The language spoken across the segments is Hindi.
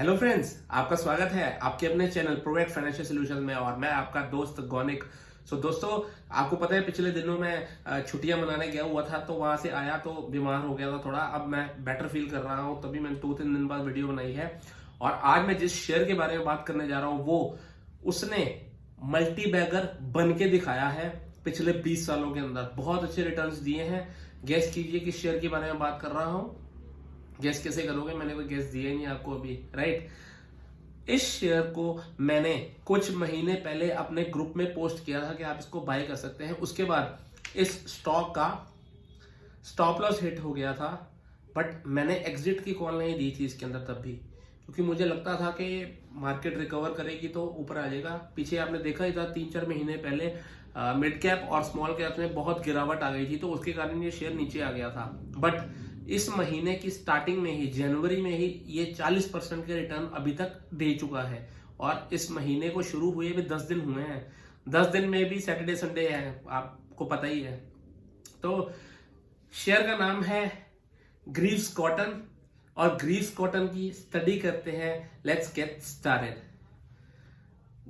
हेलो फ्रेंड्स, आपका स्वागत है आपके अपने चैनल प्रोवेक्ट फाइनेंशियल सॉल्यूशन में। और मैं आपका दोस्त गौनिक। दोस्तों, आपको पता है पिछले दिनों में छुट्टियां मनाने गया हुआ था, तो वहां से आया तो बीमार हो गया था थोड़ा। अब मैं बेटर फील कर रहा हूं, तभी मैंने 2-3 दिन बाद वीडियो बनाई है। और आज मैं जिस शेयर के बारे में बात करने जा रहा हूं वो उसने मल्टी बैगर बन के दिखाया है। पिछले 20 सालों के अंदर बहुत अच्छे रिटर्न्स दिए हैं। गैस कीजिए किस शेयर के बारे में बात कर रहा हूं। गैस कैसे करोगे? मैंने कोई गैस दिया ही नहीं आपको अभी, राइट। इस शेयर को मैंने कुछ महीने पहले अपने ग्रुप में पोस्ट किया था कि आप इसको बाय कर सकते हैं। उसके बाद इस स्टॉक का स्टॉप लॉस हिट हो गया था, बट मैंने एग्जिट की कॉल नहीं दी थी इसके अंदर तब भी, क्योंकि मुझे लगता था कि मार्केट रिकवर करेगी तो ऊपर आ जाएगा। पीछे आपने देखा ही था 3-4 महीने पहले मिड कैप और स्मॉल कैप में बहुत गिरावट आ गई थी, तो उसके कारण ये शेयर नीचे आ गया था। बट इस महीने की स्टार्टिंग में ही, जनवरी में ही, ये 40% के रिटर्न अभी तक दे चुका है। और इस महीने को शुरू हुए भी 10 दिन हुए हैं। 10 दिन में भी सैटरडे संडे है, आपको पता ही है। तो शेयर का नाम है ग्रीव्स कॉटन, और ग्रीव्स कॉटन की स्टडी करते हैं। Let's get started.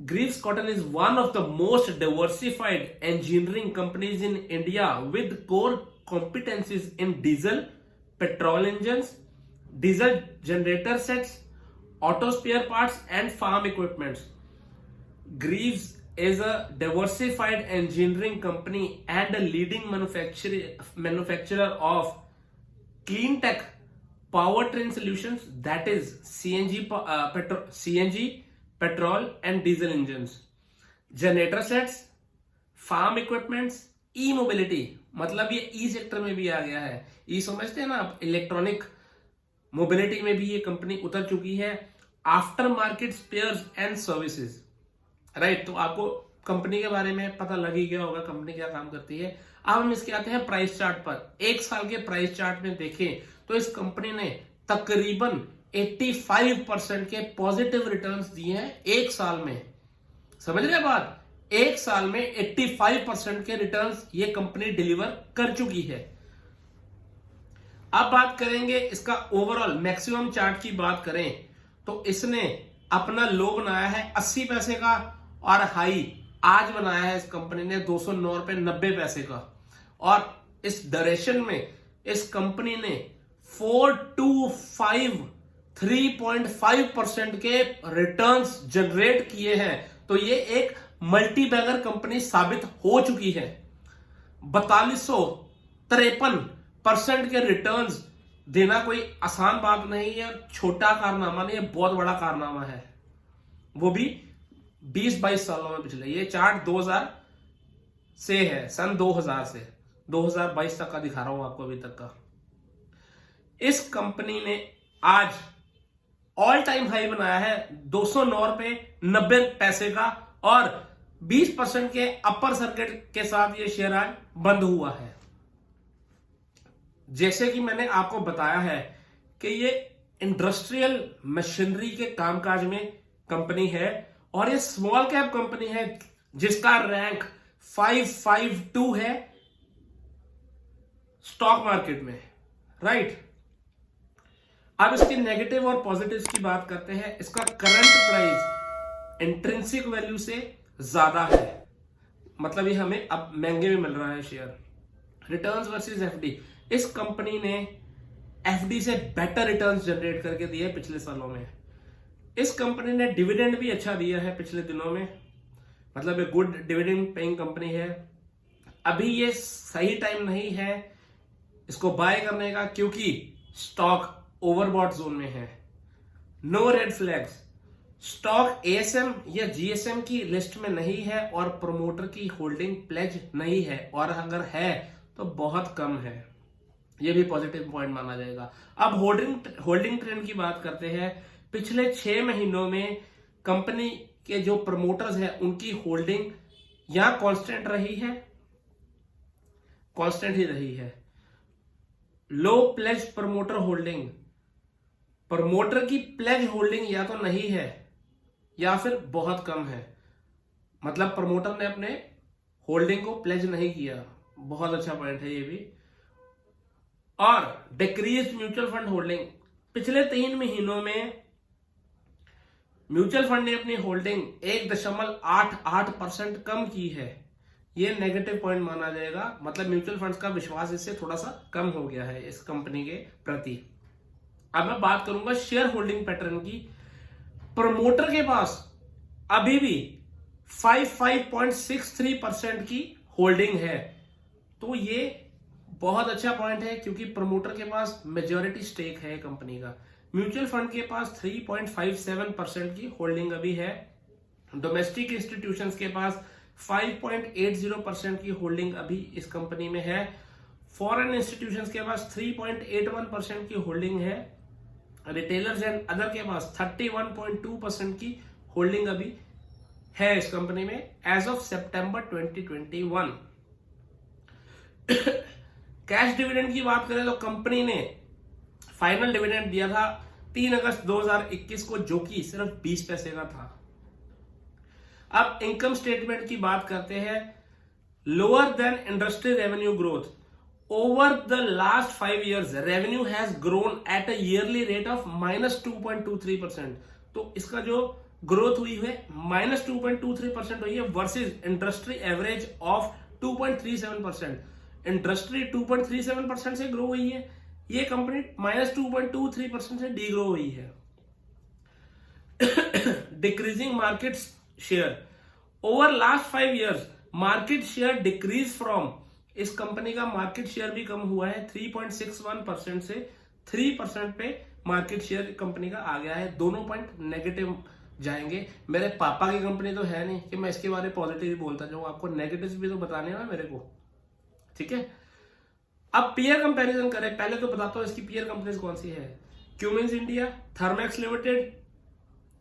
Greaves Cotton is one of the most diversified engineering companies in India with core competencies in diesel, petrol engines, diesel generator sets, auto spare parts, and farm equipment. Greaves is a diversified engineering company and a leading manufacturer of clean tech powertrain solutions, that is CNG, petrol and diesel engines, generator sets, farm equipments, E mobility, मतलब ये ई सेक्टर में भी आ गया है। ई समझते हैं ना आप, इलेक्ट्रॉनिक मोबिलिटी में भी ये कंपनी उतर चुकी है। Aftermarket spares and services, right. तो आपको कंपनी के बारे में पता लग ही गया होगा कंपनी क्या काम करती है। अब हम इसके आते हैं प्राइस चार्ट पर। एक साल के प्राइस चार्ट में देखें तो इस कंपनी ने तकरीबन 85% के पॉजिटिव रिटर्न्स दिए हैं एक साल में। समझ रहे बात? एक साल में 85% के रिटर्न्स ये कंपनी डिलीवर कर चुकी है। अब बात करेंगे इसका ओवरऑल मैक्सिमम चार्ट की बात करें तो इसने अपना लो बनाया है 80 पैसे का, और हाई आज बनाया है इस कंपनी ने 209 रुपए 90 पैसे का। और इस डरेशन में इस कंपनी ने 3.5% के रिटर्न्स जनरेट किए हैं। तो ये एक मल्टी बैगर कंपनी साबित हो चुकी है। 4253% के रिटर्न्स देना कोई आसान बात नहीं है, छोटा कारनामा नहीं है, बहुत बड़ा कारनामा है, वो भी 20-22 सालों में। पिछले ये चार्ट 2000 से है, सन 2000 से 2022 तक का दिखा रहा हूं आपको अभी तक का। इस कंपनी ने आज ऑल टाइम हाई बनाया है 209 रुपए 90 पैसे का, और 20% के अपर सर्किट के साथ ये शेयर आज बंद हुआ है। जैसे कि मैंने आपको बताया है कि ये इंडस्ट्रियल मशीनरी के कामकाज में कंपनी है, और ये स्मॉल कैप कंपनी है जिसका रैंक 552 है स्टॉक मार्केट में, राइट। अब इसके नेगेटिव और पॉजिटिव्स की बात करते हैं। इसका करंट प्राइस इंट्रिंसिक वैल्यू से ज्यादा है, मतलब ये हमें अब महंगे में मिल रहा है शेयर। रिटर्न्स वर्सेस एफडी, इस कंपनी ने एफडी से बेटर रिटर्न्स जनरेट करके दिए पिछले सालों में। इस कंपनी ने डिविडेंड भी अच्छा दिया है पिछले दिनों में, मतलब ये गुड डिविडेंड पेइंग कंपनी है। अभी ये सही टाइम नहीं है इसको बाय करने का, क्योंकि स्टॉक ओवरबॉट जोन में है। No red flags, stock ASM या जीएसएम की लिस्ट में नहीं है, और प्रोमोटर की होल्डिंग प्लेज नहीं है, और अगर है तो बहुत कम है। यह भी पॉजिटिव पॉइंट माना जाएगा। अब होल्डिंग ट्रेंड की बात करते हैं। पिछले 6 महीनों में कंपनी के जो प्रमोटर्स हैं उनकी होल्डिंग यहां कांस्टेंट रही है, कांस्टेंट ही रही है। लो प्लेज प्रमोटर होल्डिंग, प्रमोटर की प्लेज होल्डिंग या तो नहीं है या फिर बहुत कम है, मतलब प्रमोटर ने अपने होल्डिंग को प्लेज नहीं किया। बहुत अच्छा पॉइंट है ये भी। और डिक्रीज म्यूचुअल फंड होल्डिंग, पिछले 3 महीनों में म्यूचुअल फंड ने अपनी होल्डिंग 1.88% कम की है, ये नेगेटिव पॉइंट माना जाएगा। मतलब म्यूचुअल फंड्स का विश्वास इससे थोड़ा सा कम हो गया है इस कंपनी के प्रति। अब मैं बात करूंगा शेयर होल्डिंग पैटर्न की। प्रमोटर के पास अभी भी 55.63% की होल्डिंग है, तो ये बहुत अच्छा पॉइंट है क्योंकि प्रमोटर के पास मेजॉरिटी स्टेक है कंपनी का। म्यूचुअल फंड के पास 3.57% की होल्डिंग अभी है। डोमेस्टिक इंस्टीट्यूशंस के पास 5.80% की होल्डिंग अभी इस कंपनी में है। फॉरेन इंस्टीट्यूशंस के पास 3.81% की होल्डिंग है। रिटेलर्स एंड अदर के पास 31.2% की होल्डिंग अभी है इस कंपनी में एज ऑफ सितंबर 2021। कैश डिविडेंड की बात करें तो कंपनी ने फाइनल डिविडेंड दिया था 3 अगस्त 2021 को, जो कि सिर्फ 20 पैसे का था। अब इनकम स्टेटमेंट की बात करते हैं। Lower than industry revenue growth over the last 5 years revenue has grown at a yearly rate of -2.23%। तो इसका जो ग्रोथ हुई है -2.23% हुई है versus industry average of 2.37%। Industry 2.37% से ग्रो हुई है, ये कंपनी -2.23% से डी ग्रो हुई है। Decreasing market share over last 5 years market share decrease from, इस कंपनी का मार्केट शेयर भी कम हुआ है 3.61% से 3% पे मार्केट शेयर कंपनी का आ गया है। दोनों पॉइंट नेगेटिव जाएंगे। मेरे पापा की कंपनी तो है नहीं कि मैं इसके बारे में पॉजिटिव बोलता जाऊं, आपको नेगेटिव भी तो बताने ना मेरे को, ठीक है। अब पीयर कंपैरिजन करें, पहले तो बताता हूं इसकी पीयर कंपनीज कौन सी है। Cummins India, Thermax limited,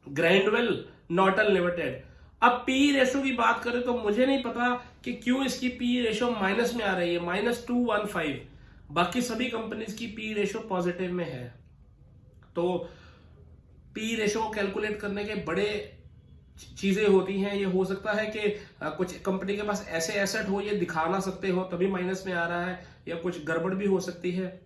Grindwell, Norton limited. अब पी रेशो की बात करें तो मुझे नहीं पता कि क्यों इसकी पी रेशो माइनस में आ रही है, -215। बाकी सभी कंपनीज की पी रेशो पॉजिटिव में है। तो पी रेशो को कैलकुलेट करने के बड़े चीजें होती हैं। ये हो सकता है कि कुछ कंपनी के पास ऐसे एसेट हो, ये दिखा ना सकते हो तभी माइनस में आ रहा है, या कुछ गड़बड़ भी हो सकती है।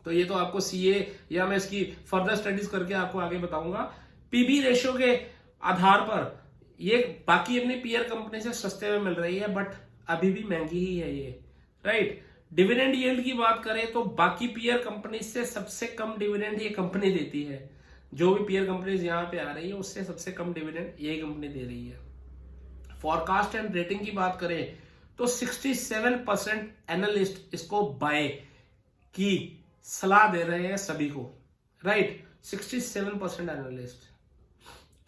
तो ये तो आपको सीए या मैं इसकी फर्दर स्टडीज करके आपको आगे बताऊंगा। पीबी रेशो के आधार पर ये बाकी अपनी पीयर कंपनी से सस्ते में मिल रही है, बट अभी भी महंगी ही है ये, राइट। डिविडेंड यील्ड की बात करें तो बाकी पीयर कंपनी से सबसे कम डिविडेंड ये कंपनी देती है। जो भी पीयर कंपनीज यहाँ पे आ रही है उससे सबसे कम डिविडेंड ये कंपनी दे रही है। फॉरकास्ट एंड रेटिंग की बात करें तो 67% एनालिस्ट इसको बाय की सलाह दे रहे हैं सभी को, राइट। 67% एनालिस्ट।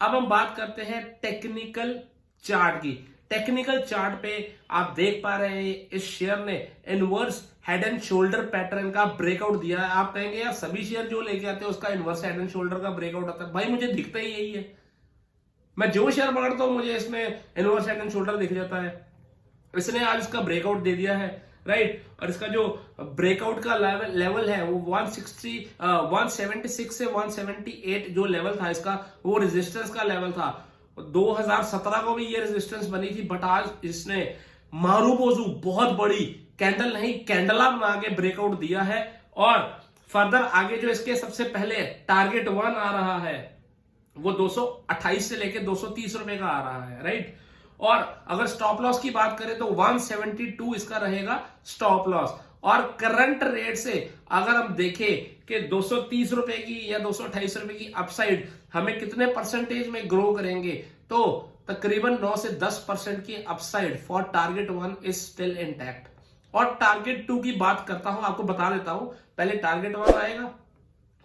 अब हम बात करते हैं टेक्निकल चार्ट की। टेक्निकल चार्ट पे आप देख पा रहे हैं इस शेयर ने inverse head and shoulder pattern का ब्रेकआउट दिया है। आप कहेंगे यार सभी शेयर जो लेके आते हैं उसका इनवर्स हेड एंड शोल्डर का ब्रेकआउट आता है। भाई मुझे दिखता ही यही है, मैं जो शेयर पकड़ता हूं मुझे इसमें इनवर्स हेड एंड शोल्डर दिख जाता है। इसने आज इसका ब्रेकआउट दे दिया है, राइट। और इसका जो ब्रेकआउट का लेवल है वो 176 से 178 जो लेवल था इसका, वो रेजिस्टेंस का लेवल था। 2017 को भी ये रेजिस्टेंस बनी थी, बट आज इसने मारूबोजू बहुत बड़ी कैंडल नहीं कैंडला बना के ब्रेकआउट दिया है। और फर्दर आगे जो इसके सबसे पहले टारगेट 1 आ रहा है वो 228 से लेके 230 रुपए का आ रहा है, राइट। और अगर स्टॉप लॉस की बात करें तो 172 इसका रहेगा स्टॉप लॉस। और करंट रेट से अगर हम देखें कि 230 रुपए की या 228 रुपए की अपसाइड हमें कितने परसेंटेज में ग्रो करेंगे, तो तकरीबन 9 से 10% की upside for target 1 is still intact. और टारगेट 2 की बात करता हूं, आपको बता देता हूं। पहले टारगेट 1 आएगा,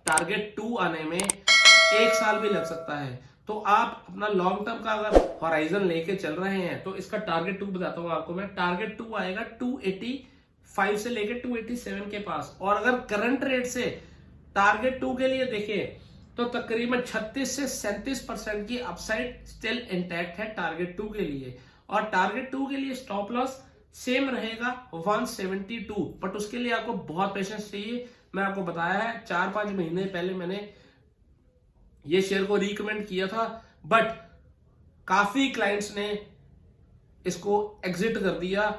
टारगेट 2 आने में 1 साल भी लग सकता है। तो आप अपना लॉन्ग टर्म का अगर होराइजन लेके चल रहे हैं तो इसका टारगेट 2 बताता हूं आपको मैं। टारगेट 2 आएगा 285 से लेके 287 के पास। और अगर करंट रेट से टारगेट 2 के लिए देखें तो तकरीबन 36 से 37% की अपसाइड स्टिल इंटैक्ट है टारगेट 2 के लिए। और टारगेट 2 के लिए स्टॉप लॉस सेम रहेगा 172, बट उसके लिए आपको बहुत पेशेंस चाहिए। मैं आपको बताया है 4-5 महीने पहले मैंने ये शेयर को रिकमेंड किया था, बट काफी क्लाइंट्स ने इसको एग्जिट कर दिया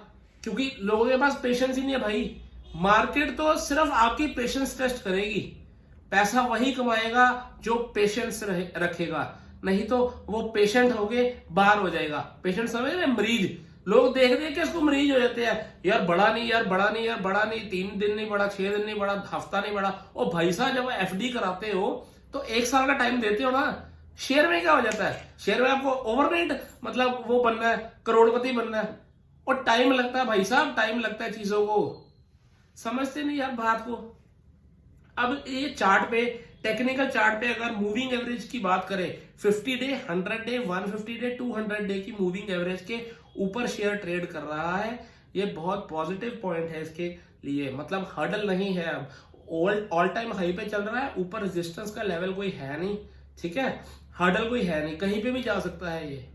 क्योंकि लोगों के पास पेशेंस ही नहीं है भाई। मार्केट तो सिर्फ आपकी पेशेंस टेस्ट करेगी, पैसा वही कमाएगा जो पेशेंस रखेगा। नहीं तो वो पेशेंट होके बाहर हो जाएगा। पेशेंट समझ रहे, मरीज। लोग देख देख के इसको मरीज हो जाते हैं, यार बढ़ा नहीं, यार बढ़ा नहीं, यार बढ़ा नहीं, 3 दिन नहीं बढ़ा, 6 दिन नहीं बढ़ा, हफ्ता नहीं बढ़ा। ओ भाई साहब, जब एफडी कराते हो तो 1 साल का टाइम देते हो ना। शेयर में क्या हो जाता है, शेयर में आपको ओवरनाइट मतलब वो बनना है, करोड़पति बनना है, और टाइम लगता है भाई साहब, टाइम लगता है चीजों को। समझते नहीं यार बात को। अब ये चार्ट पे, टेक्निकल चार्ट पे अगर मूविंग एवरेज की बात करें, 50 डे, 100 डे, 150 डे, 200 डे की मूविंग एवरेज के ऊपर शेयर ट्रेड कर रहा है, ये बहुत पॉजिटिव पॉइंट है इसके लिए। मतलब हर्डल नहीं है, अब ऑल टाइम हाई पे चल रहा है, ऊपर रेजिस्टेंस का लेवल कोई है नहीं, ठीक है, हर्डल कोई है नहीं, कहीं पे भी जा सकता है ये।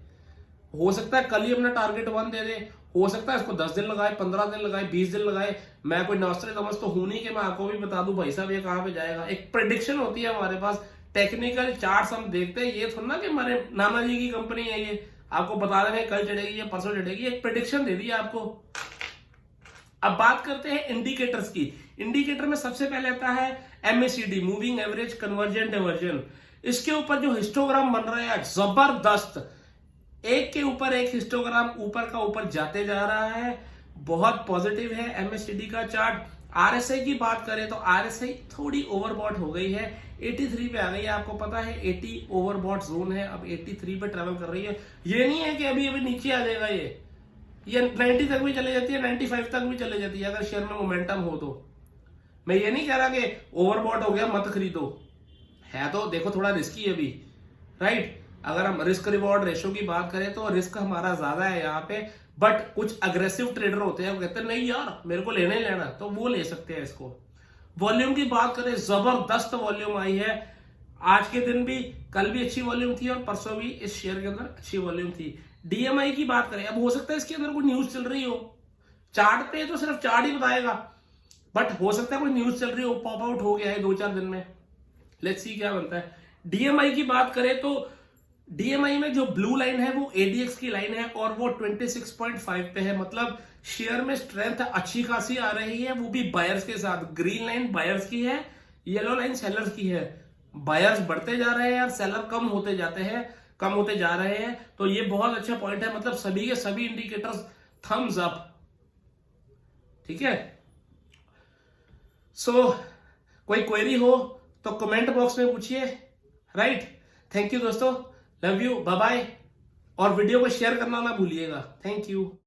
हो सकता है कल ही अपना टारगेट 1 दे दे, हो सकता है इसको 10 दिन लगाए, 15 दिन लगाए, 20 दिन लगाए। मैं कोई नास्त्र समझ तो हूं नहीं कि मैं आपको भी बता दूं भाई साहब ये कहां पे जाएगा। एक प्रेडिक्शन होती है हमारे पास, टेक्निकल चार्ट्स हम देखते हैं, ये थोड़ा ना कि हमारे नाना जी की कंपनी है ये आपको बता रहे हैं कल चढ़ेगी या परसों चढ़ेगी, एक प्रेडिक्शन दे दी आपको। अब बात करते हैं इंडिकेटर्स की। इंडिकेटर में सबसे पहले आता है MACD, moving average conversion diversion. इसके ऊपर जो हिस्टोग्राम बन रहा है जबरदस्त, एक के ऊपर एक हिस्टोग्राम ऊपर का ऊपर जाते जा रहा है, बहुत पॉजिटिव है MACD का चार्ट। RSI की बात करें तो RSI थोड़ी ओवरबॉट हो गई है, 83 पे आ गई है। आपको पता है 80 ओवरबॉट जोन है, अब 83 पे ट्रेवल कर रही है। ये नहीं है कि अभी अभी नीचे आ जाएगा, ये 90 तक भी चले जाती है, 95 तक भी चले जाती है अगर शेयर में मोमेंटम हो तो। मैं ये नहीं कह रहा कि ओवरबॉट हो गया मत खरीदो, है तो देखो थोड़ा रिस्की है अभी, राइट। अगर हम रिस्क रिवॉर्ड रेशो की बात करें तो रिस्क हमारा ज्यादा है यहाँ पे, बट कुछ अग्रेसिव ट्रेडर होते हैं वो कहते हैं नहीं यार मेरे को लेना ही लेना, तो वो ले सकते हैं इसको। वॉल्यूम की बात करें, जबरदस्त वॉल्यूम आई है आज के दिन भी, कल भी अच्छी वॉल्यूम थी और परसों भी इस शेयर के अंदर अच्छी वॉल्यूम थी। DMI की बात करें, अब हो सकता है इसके अंदर कोई न्यूज चल रही हो, चार्ट पे तो सिर्फ चार्ट ही बताएगा, बट हो सकता है कोई न्यूज चल रही हो, पॉप आउट हो गया है 2-4 दिन में, लेट्स सी क्या बनता है। DMI की बात करें तो DMI में जो ब्लू लाइन है वो ADX की लाइन है और वो 26.5 पे है, मतलब शेयर में स्ट्रेंथ अच्छी खासी आ रही है, वो भी बायर्स के साथ। ग्रीन लाइन बायर्स की है, येलो लाइन सेलर्स की है। बायर्स बढ़ते जा रहे हैं यार, सेलर कम होते जाते हैं, कम होते जा रहे हैं, तो ये बहुत अच्छा पॉइंट है। मतलब सभी के सभी इंडिकेटर्स थम्स अप, ठीक है। सो कोई क्वेरी हो तो कमेंट बॉक्स में पूछिए, राइट। थैंक यू दोस्तों, लव यू, बाय बाय, और वीडियो को शेयर करना ना भूलिएगा। Thank you.